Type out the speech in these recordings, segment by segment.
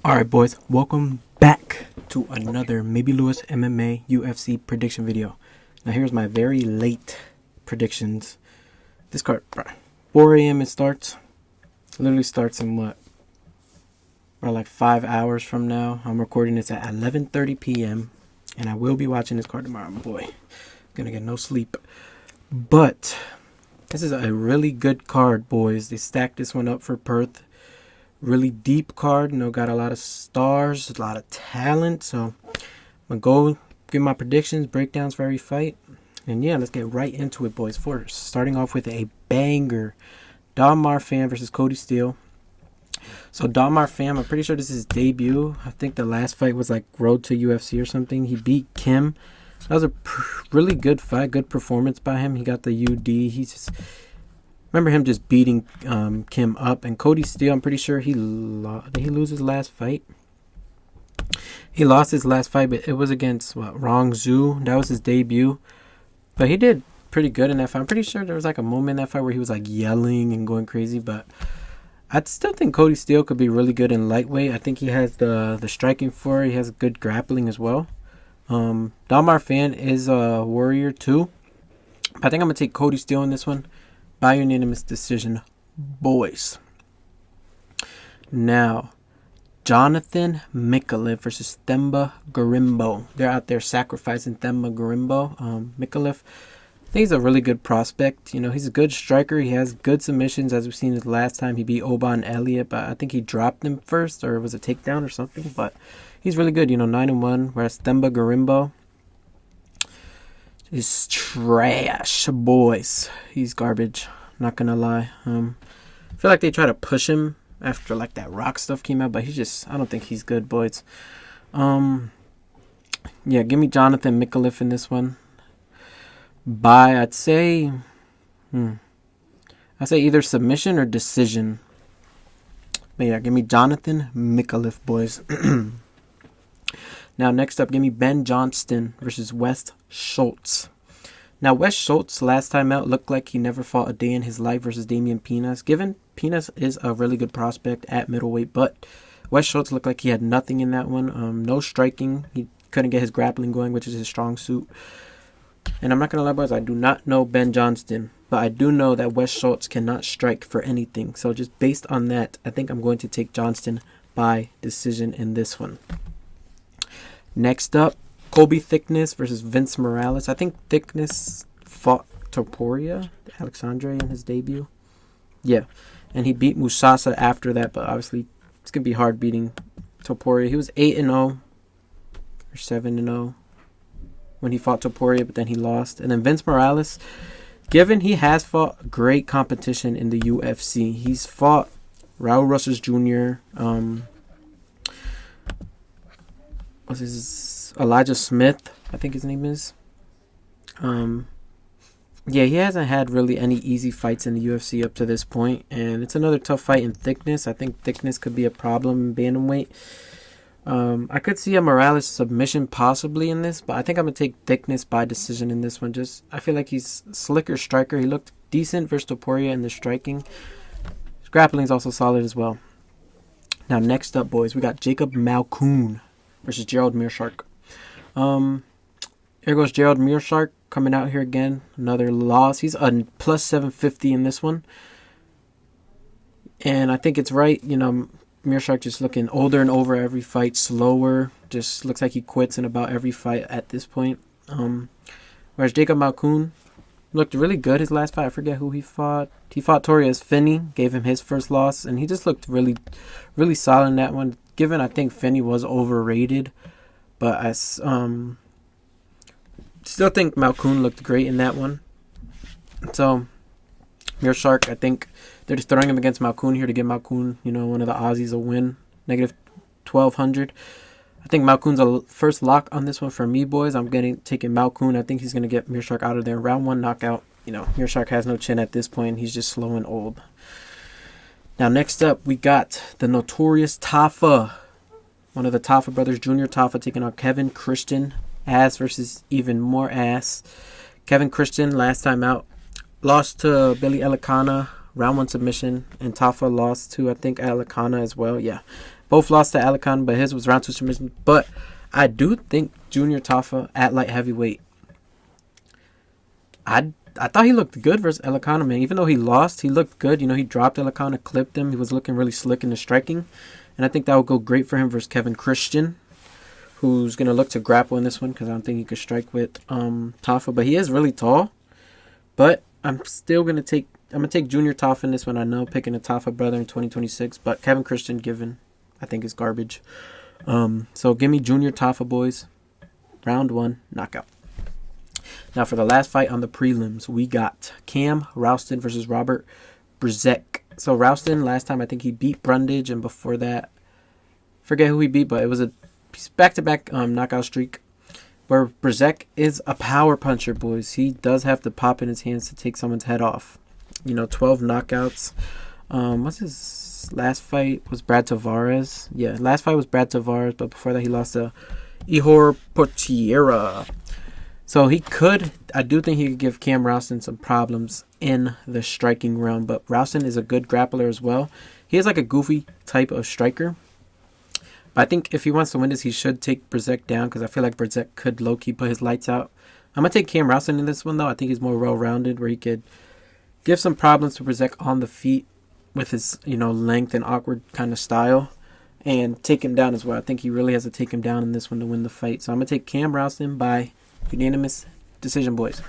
Alright boys, welcome back to another Maybe Lewis MMA UFC prediction video. Now here's my very late predictions. This card, 4 a.m. it starts. It literally starts in what? Or like 5 hours from now. I'm recording this at 11:30 p.m. And I will be watching this card tomorrow. Boy, gonna get no sleep. But this is a really good card, boys. They stacked this one up for Perth. Really deep card, got a lot of stars, a lot of talent. So I'm going to go give my predictions, breakdowns for every fight. And yeah, let's get right into it, boys. First, starting off with a banger. Marwan versus Kody Steele. So Marwan, I'm pretty sure this is his debut. I think the last fight was like Road to UFC or something. He beat Kim. That was a really good fight, good performance by him. He got the UD. Remember him just beating Kim up. And Kody Steele, I'm pretty sure did he lose his last fight? He lost his last fight, but it was against Rong Zhu. That was his debut. But he did pretty good in that fight. I'm pretty sure there was like a moment in that fight where he was like yelling and going crazy. But I still think Kody Steele could be really good in lightweight. I think he has the striking for it. He has good grappling as well. Marwan is a warrior too. I think I'm going to take Kody Steele in this one. By unanimous decision, boys. Now, Johnathan Micallef versus Themba Gorimbo. They're out there sacrificing Themba Gorimbo. Micallef, I think he's a really good prospect. He's a good striker. He has good submissions, as we've seen the last time he beat Oban Elliot. But I think he dropped him first, or it was a takedown or something. But he's really good, 9-1. Whereas Themba Gorimbo is trash, boys. He's garbage, not gonna lie. I feel like they try to push him after like that Rock stuff came out, but I don't think he's good, boys. Yeah, give me Johnathan Micallef in this one. I'd say either submission or decision. But yeah, give me Johnathan Micallef, boys. Now, next up, give me Ben Johnston versus Wes Schultz. Now, Wes Schultz, last time out, looked like he never fought a day in his life versus Damian Pinas. Given Pinas is a really good prospect at middleweight, but Wes Schultz looked like he had nothing in that one. No striking. He couldn't get his grappling going, which is his strong suit. And I'm not going to lie, boys, I do not know Ben Johnston, but I do know that Wes Schultz cannot strike for anything. So just based on that, I think I'm going to take Johnston by decision in this one. Next up, Colby Thicknesse versus Vince Morales. I think Thicknesse fought Topuria, Alexandre, in his debut. Yeah, and he beat Musasa after that, but obviously it's going to be hard beating Topuria. He was 8-0 or 7-0 when he fought Topuria, but then he lost. And then Vince Morales, given he has fought great competition in the UFC, he's fought Raul Rosas Jr., what's his Elijah Smith, I think his name is. Yeah, he hasn't had really any easy fights in the UFC up to this point, and it's another tough fight in Thicknesse. I think Thicknesse could be a problem in bantamweight. I could see a Morales submission possibly in this, but I think I'm gonna take Thicknesse by decision in this one. I feel like he's a slicker striker. He looked decent versus Topuria in the striking. His grappling is also solid as well. Now, next up, boys, we got Jacob Malkoun versus Gerald Meerschaert. Here goes Gerald Meerschaert coming out here again. Another loss. He's a plus 750 in this one. And I think it's right. Meerschaert just looking older and over every fight. Slower. Just looks like he quits in about every fight at this point. Whereas Jacob Malkoun looked really good his last fight. I forget who he fought. He fought Torres Finney. Gave him his first loss. And he just looked really, really solid in that one. Given I think Finney was overrated, but I still think Malkoun looked great in that one. So Meerschaert, I think they're just throwing him against Malkoun here to give Malkoun, one of the Aussies, a win. Negative 1,200. I think Malkoun's a first lock on this one for me, boys. I'm taking Malkoun. I think he's going to get Meerschaert out of there. Round 1 knockout. Meerschaert has no chin at this point. He's just slow and old. Now, next up, we got the notorious Tafa. One of the Tafa brothers, Junior Tafa, taking on Kevin Christian. Ass versus even more ass. Kevin Christian, last time out, lost to Billy Elikana. round one submission, and Tafa lost to, I think, Alicana as well. Yeah, Both lost to Alicon, but his was round 2 submission. But I do think Junior Tafa at light heavyweight, I thought he looked good versus Alicon, man. Even though he lost, he looked good. You know, he dropped Alicon, clipped him. He was looking really slick in the striking. And I think that would go great for him versus Kevin Christian, who's going to look to grapple in this one because I don't think he could strike with Tafa. But he is really tall. But I'm still going to take Junior Tafa in this one. I know, picking a Tafa brother in 2026. But Kevin Christian, given, I think is garbage. So give me Junior Tafa, boys. Round 1, knockout. Now for the last fight on the prelims, we got Cam Rowston versus Robert Bryczek. So Rowston, last time I think he beat Brundage, and before that, forget who he beat, but it was a back-to-back knockout streak. Where Bryczek is a power puncher, boys. He does have the pop in his hands to take someone's head off. 12 knockouts. What's his last fight? Was Brad Tavares? Yeah, last fight was Brad Tavares, but before that he lost to Ihor Potieria. So I do think he could give Cam Rowston some problems in the striking realm. But Rowston is a good grappler as well. He is like a goofy type of striker. But I think if he wants to win this, he should take Bryczek down because I feel like Bryczek could low-key put his lights out. I'm going to take Cam Rowston in this one, though. I think he's more well-rounded where he could give some problems to Bryczek on the feet with his, length and awkward kind of style and take him down as well. I think he really has to take him down in this one to win the fight. So I'm going to take Cam Rowston by unanimous decision, boys.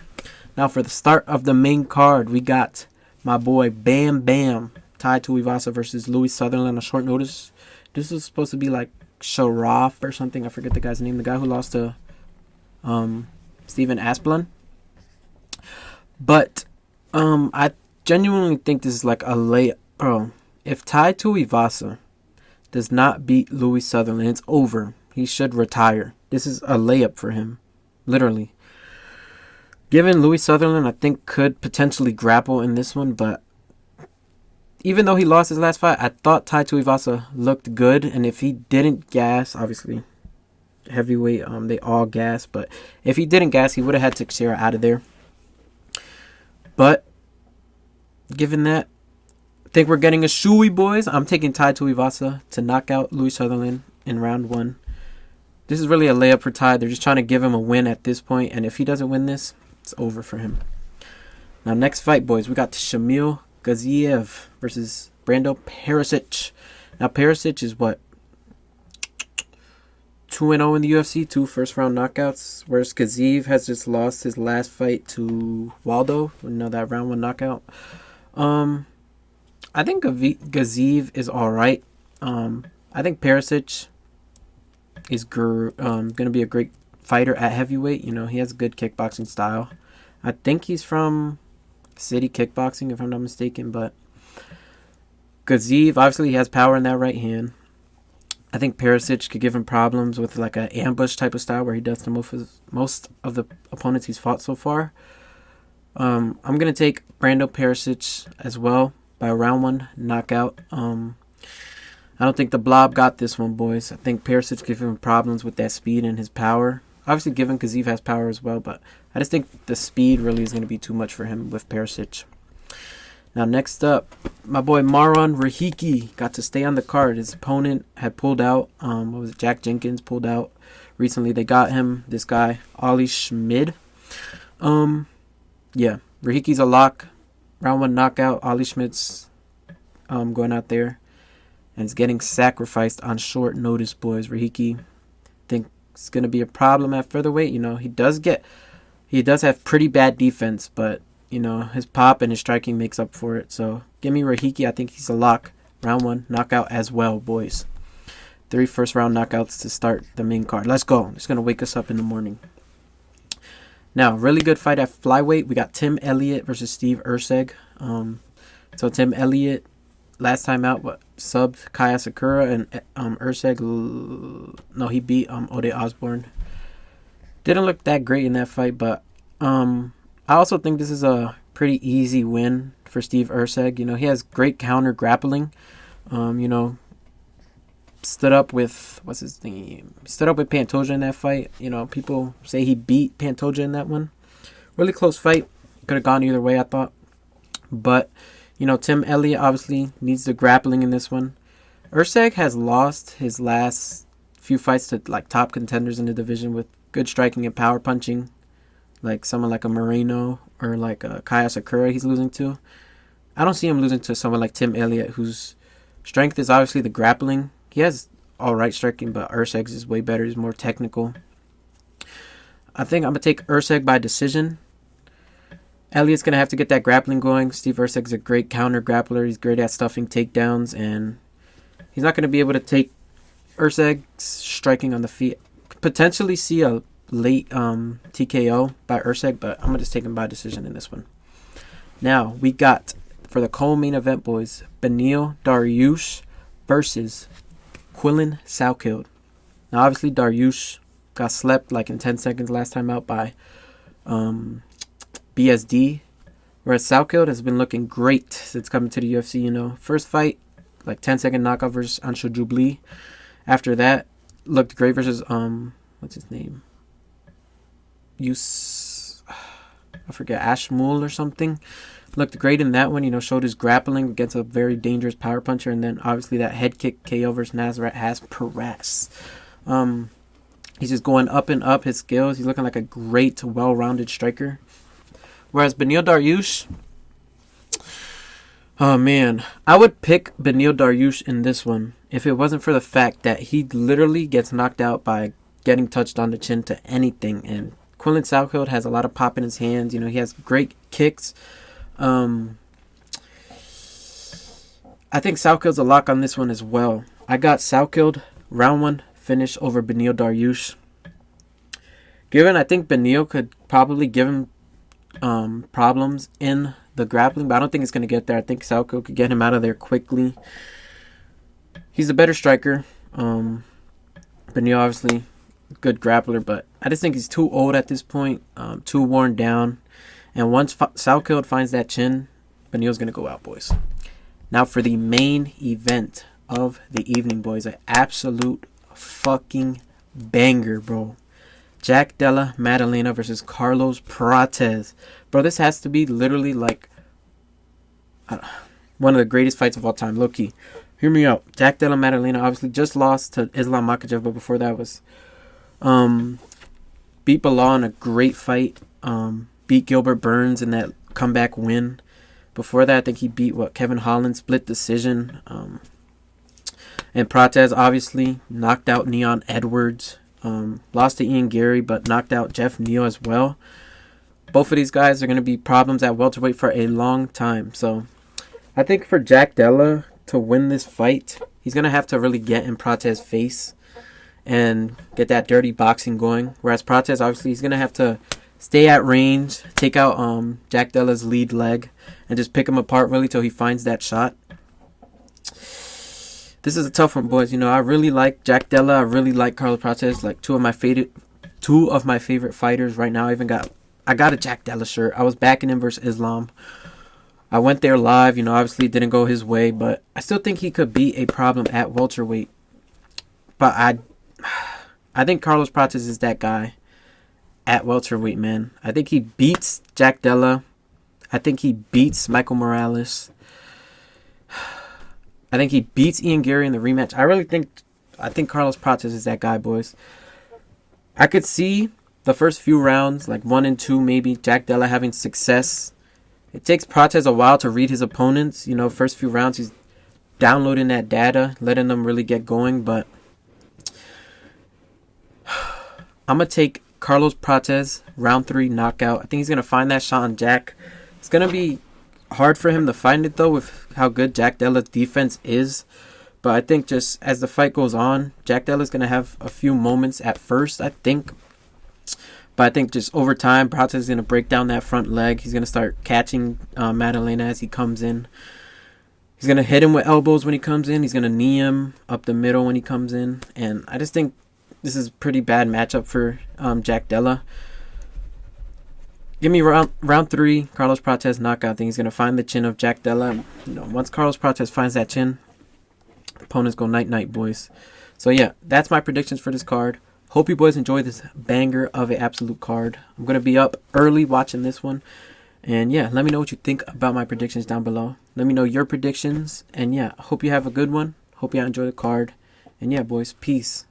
Now for the start of the main card, we got my boy Bam Bam Tuivasa versus Louie Sutherland on short notice. This was supposed to be like Sharaf or something. I forget the guy's name. The guy who lost to Stephen Asplund. But I genuinely think this is like a layup. Bro, if Tuivasa does not beat Louie Sutherland, it's over. He should retire. This is a layup for him. Literally. Given Louie Sutherland, I think could potentially grapple in this one, but even though he lost his last fight, I thought Tuivasa looked good, and if he didn't gas, obviously heavyweight, they all gas, but if he didn't gas, he would have had Teixeira out of there. But given that, I think we're getting a shoey, boys. I'm taking Tuivasa to knock out Louie Sutherland in round 1. This is really a layup for Ty. They're just trying to give him a win at this point. And if he doesn't win this, it's over for him. Now, next fight, boys. We got Shamil Gaziev versus Brando Pericic. Now, Pericic is what? 2-0 in the UFC. 2 first-round knockouts. Whereas Gaziev has just lost his last fight to Waldo. That round 1 knockout. I think Gaziev is all right. I think Pericic is going to be a great fighter at heavyweight. He has good kickboxing style. I think he's from City Kickboxing, if I'm not mistaken. But Gaziev, obviously, he has power in that right hand. I think Pericic could give him problems with like an ambush type of style where he does to most of the opponents he's fought so far. I'm going to take Brando Pericic as well by a round 1 knockout. I don't think the Blob got this one, boys. I think Pericic gave him problems with that speed and his power. Obviously, given Gaziev has power as well, but I just think the speed really is going to be too much for him with Pericic. Now, next up, my boy Marwan Rahiki got to stay on the card. His opponent had pulled out. Jack Jenkins pulled out recently. They got him, this guy, Ollie Schmid. Yeah, Rahiki's a lock. Round 1 knockout. Ollie Schmid's going out there. And it's getting sacrificed on short notice, boys. Rahiki, think it's going to be a problem at featherweight. He does have pretty bad defense, but, his pop and his striking makes up for it. So, give me Rahiki. I think he's a lock. Round 1 knockout as well, boys. 3 first-round knockouts to start the main card. Let's go. It's going to wake us up in the morning. Now, really good fight at flyweight. We got Tim Elliott versus Steve Erceg. So, Tim Elliott, last time out, subbed Kaya Sakura, and Erceg, he beat Ode Osborne. Didn't look that great in that fight, but I also think this is a pretty easy win for Steve Erceg. He has great counter grappling. Stood up with, what's his name? Stood up with Pantoja in that fight. People say he beat Pantoja in that one. Really close fight. Could have gone either way, I thought. But Tim Elliott obviously needs the grappling in this one. Erceg has lost his last few fights to like top contenders in the division with good striking and power punching, like someone like a Moreno or like a Kaya Sakura he's losing to. I don't see him losing to someone like Tim Elliott, whose strength is obviously the grappling. He has alright striking, but Erceg's is way better. He's more technical. I think I'm going to take Erceg by decision. Elliot's going to have to get that grappling going. Steve Erceg's a great counter grappler. He's great at stuffing takedowns, and he's not going to be able to take Erceg's striking on the feet. Potentially see a late TKO by Erceg, but I'm going to just take him by decision in this one. Now, we got, for the co-main event, boys, Beneil Dariush versus Quillen Salkeld. Now, obviously, Dariush got slept like in 10 seconds last time out by BSD, whereas Salkeld has been looking great since coming to the UFC. You know, first fight, like 10-second knockout versus Ansho Jubli. After that, looked great versus what's his name? I forget, Ashmul or something. Looked great in that one, you know, showed his grappling against a very dangerous power puncher, and then obviously that head kick KO versus Nasrat has Prates. He's just going up and up his skills. He's looking like a great, well-rounded striker. Whereas Beneil Dariush, oh man, I would pick Beneil Dariush in this one if it wasn't for the fact that he literally gets knocked out by getting touched on the chin to anything. And Quillen Salkeld has a lot of pop in his hands. You know, he has great kicks. I think Salkeld's a lock on this one as well. I got Salkeld round 1 finish over Beneil Dariush. I think Beneil could probably give him problems in the grappling, but I don't think it's going to get there. I think Salkeld could get him out of there quickly. He's a better striker. Beneil, obviously, good grappler, but I just think he's too old at this point, too worn down. And once Salkeld finds that chin, Beneil's going to go out, boys. Now for the main event of the evening, boys. An absolute fucking banger, bro. Jack Della Maddalena versus Carlos Prates. Bro, this has to be literally like one of the greatest fights of all time. Low-key. Hear me out. Jack Della Maddalena obviously just lost to Islam Makhachev, but before that was beat Bilal in a great fight. Beat Gilbert Burns in that comeback win. Before that, I think he beat Kevin Holland, split decision. And Prates obviously knocked out Neon Edwards. Lost to Ian Gary, but knocked out Jeff Neal as well. Both of these guys are going to be problems at welterweight for a long time. So I think for Jack Della to win this fight, he's going to have to really get in Prates' face and get that dirty boxing going. Whereas Prates, obviously, he's going to have to stay at range, take out Jack Della's lead leg, and just pick him apart really till he finds that shot. This is a tough one, boys. You know, I really like Jack Della. I really like Carlos Prates. Like two of my favorite fighters right now. I got a Jack Della shirt. I was backing him versus Islam. I went there live. You know, obviously it didn't go his way, but I still think he could be a problem at welterweight. But I think Carlos Prates is that guy at welterweight, man. I think he beats Jack Della. I think he beats Michael Morales. I think he beats Ian Gary in the rematch. I think Carlos Prates is that guy, boys. I could see the first few rounds, like 1 and 2 maybe, Jack Della having success. It takes Prates a while to read his opponents. You know, first few rounds he's downloading that data, letting them really get going. But I'm going to take Carlos Prates, round 3 knockout. I think he's going to find that shot on Jack. It's going to be hard for him to find it, though, with how good Jack Della's defense is. But I think just as the fight goes on, Jack Della's going to have a few moments at first, I think. But I think just over time, Prates is going to break down that front leg. He's going to start catching Maddalena as he comes in. He's going to hit him with elbows when he comes in. He's going to knee him up the middle when he comes in. And I just think this is a pretty bad matchup for Jack Della. Give me round 3, Carlos Prates knockout. I think he's going to find the chin of Jack Della. You know, once Carlos Prates finds that chin, opponents go night-night, boys. So, yeah, that's my predictions for this card. Hope you boys enjoy this banger of an absolute card. I'm going to be up early watching this one. And, yeah, let me know what you think about my predictions down below. Let me know your predictions. And, yeah, hope you have a good one. Hope y'all enjoy the card. And yeah, boys, peace.